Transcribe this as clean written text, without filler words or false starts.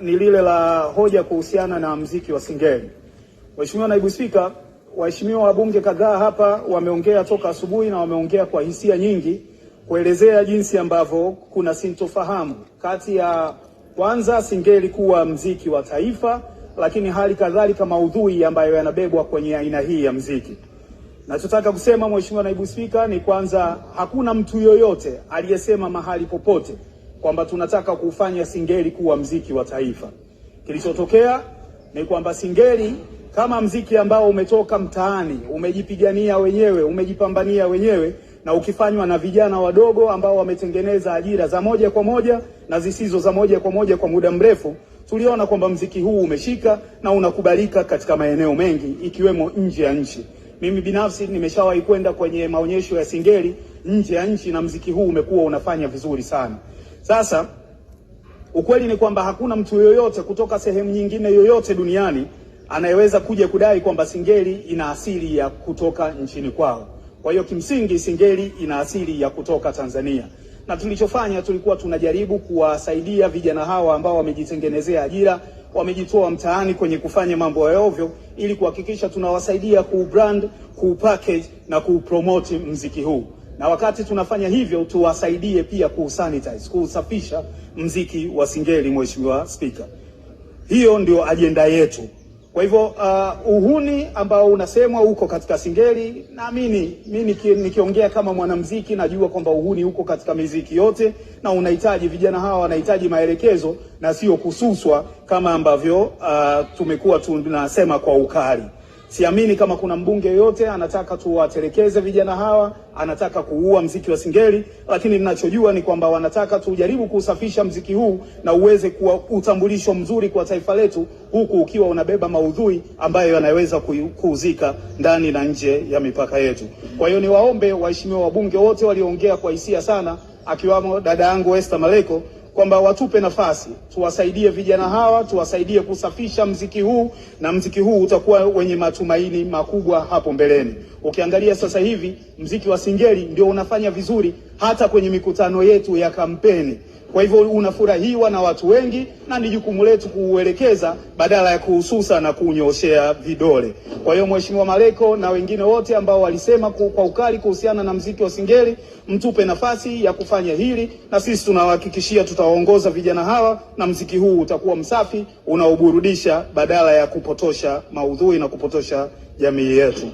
Ni lile la hoja kuhusiana na mziki wa Singeli. Mheshimiwa Naibu Spika, waheshimiwa wabunge kadhaa hapa wameongea toka asubuhi na wameongea kwa hisia nyingi kuelezea jinsi ambavyo kuna sintofahamu kati ya kwanza Singeli kuwa mziki wa taifa, lakini hali kadhalika maudhui ambayo yanabebwa kwenye aina hii ya mziki. Nachotaka kusema Mheshimiwa Naibu Spika ni kwanza, hakuna mtu yoyote aliyesema mahali popote kwamba tunataka kufanya Singeli kuwa mziki wa taifa. Kilichotokea ni kwamba Singeli kama mziki ambao umetoka mtaani, umejipigania wenyewe, umejipambania wenyewe na ukifanywa na vijana wadogo ambao wametengeneza ajira za moja kwa moja na zisizo za moja kwa moja kwa muda mrefu, tuliona kwamba mziki huu umeshika na unakubalika katika maeneo mengi ikiwemo nje ya nchi. Mimi binafsi nimeshawahi kwenda kwenye maonyesho ya Singeli nje ya nchi na mziki huu umekuwa unafanya vizuri sana. Sasa ukweli ni kwamba hakuna mtu yoyote kutoka sehemu nyingine yoyote duniani anayeweza kuja kudai kwamba Singeli ina asili ya kutoka nchini kwao. Kwa hiyo kimsingi Singeli ina asili ya kutoka Tanzania. Na tulichofanya tulikuwa tunajaribu kuwasaidia vijana hawa ambao wamejitengenezea ajira, wamejitoa mtaani kwenye kufanya mambo ya ovyo, ili kuhakikisha tunawasaidia kubrand, kupackage na kupromote mziki huu. Na wakati tunafanya hivyo tuwasaidie pia kusanitize, kusafisha mziki wa Singeli. Mheshimiwa Spika, hiyo ndio ajenda yetu. Kwa hivyo uhuni ambao unasemwa huko katika Singeli, naamini mimi nikiongea kama mwanamuziki najua kwamba uhuni huko katika muziki yote, na unahitaji vijana hawa wanahitaji maelekezo na sio kususwa kama ambavyo tumekuwa tunasema kwa ukali. Siamini kama kuna mbunge yote anataka tuwatelekeze vijana hawa, anataka kuua mziki wa Singeli, lakini ninachojua ni kwamba wanataka tujaribu kusafisha mziki huu na uweze kuwa utambulisho mzuri kwa taifa letu, huku ukiwa unabeba maudhui ambayo yanaweza kuuzika ndani na nje ya mipaka yetu. Kwa hiyo niwaombe waheshimiwa wabunge wote walioongea kwa hisia sana, akiwamo dada yangu Esther Maleko, kwamba watupe nafasi, tuwasaidie vijana hawa, tuwasaidie kusafisha mziki huu, na mziki huu utakuwa wenye matumaini makubwa hapo mbeleni. Ukiangalia sasa hivi mziki wa Singeli ndio unafanya vizuri hata kwenye mikutano yetu ya kampeni. Kwa hivyo unafurahiwa na watu wengi na ni jukumu letu kuuelekeza badala ya kuhususa na kunyoshea vidole. Kwa hiyo Mheshimiwa Maleko na wengine wote ambao walisema kwa ukali kuhusiana na mziki wa Singeli, mtupe nafasi ya kufanya hili, na sisi tunawahakikishia tutawaongoza vijana hawa na mziki huu utakuwa msafi, unaoburudisha badala ya kupotosha maudhui na kupotosha jamii yetu.